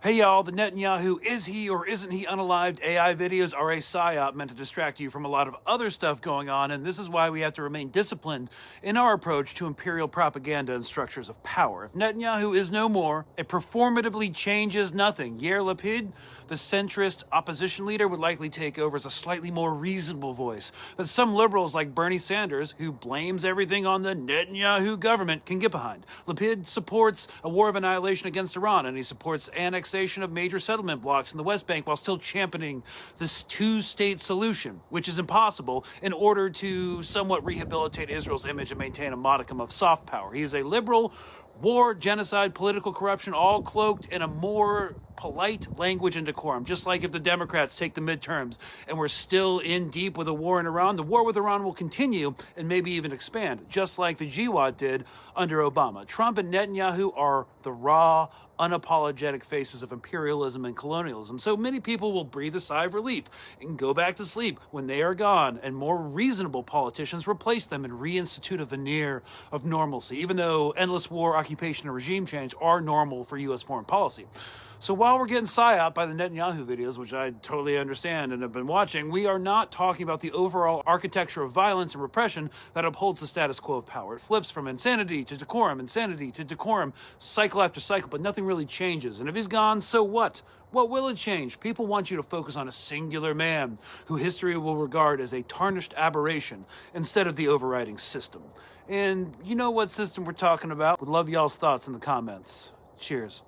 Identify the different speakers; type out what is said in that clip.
Speaker 1: Hey y'all, the Netanyahu is he or isn't he unalived AI videos are a psyop meant to distract you from a lot of other stuff going on, and this is why we have to remain disciplined in our approach to imperial propaganda and structures of power. If Netanyahu is no more, it performatively changes nothing. Yair Lapid, the centrist opposition leader, would likely take over as a slightly more reasonable voice that some liberals like Bernie Sanders, who blames everything on the Netanyahu government, can get behind. Lapid supports a war of annihilation against Iran, and he supports annexation of major settlement blocks in the West Bank while still championing this two-state solution, which is impossible in order to somewhat rehabilitate Israel's image and maintain a modicum of soft power. He is a liberal, war, genocide, political corruption, all cloaked in a more polite language and decorum. Just like if the Democrats take the midterms and we're still in deep with a war in Iran, the war with Iran will continue and maybe even expand, just like the GWOT did under Obama. Trump and Netanyahu are the raw, unapologetic faces of imperialism and colonialism. So many people will breathe a sigh of relief and go back to sleep when they are gone, and more reasonable politicians replace them and reinstitute a veneer of normalcy, even though endless war, occupation, and regime change are normal for U.S. foreign policy. So while we're getting psyoped by the Netanyahu videos, which I totally understand and have been watching, we are not talking about the overall architecture of violence and repression that upholds the status quo of power. It flips from insanity to decorum, cycle after cycle, but nothing really changes. And if he's gone, so what? What will it change? People want you to focus on a singular man who history will regard as a tarnished aberration instead of the overriding system. And you know what system we're talking about? Would love y'all's thoughts in the comments. Cheers.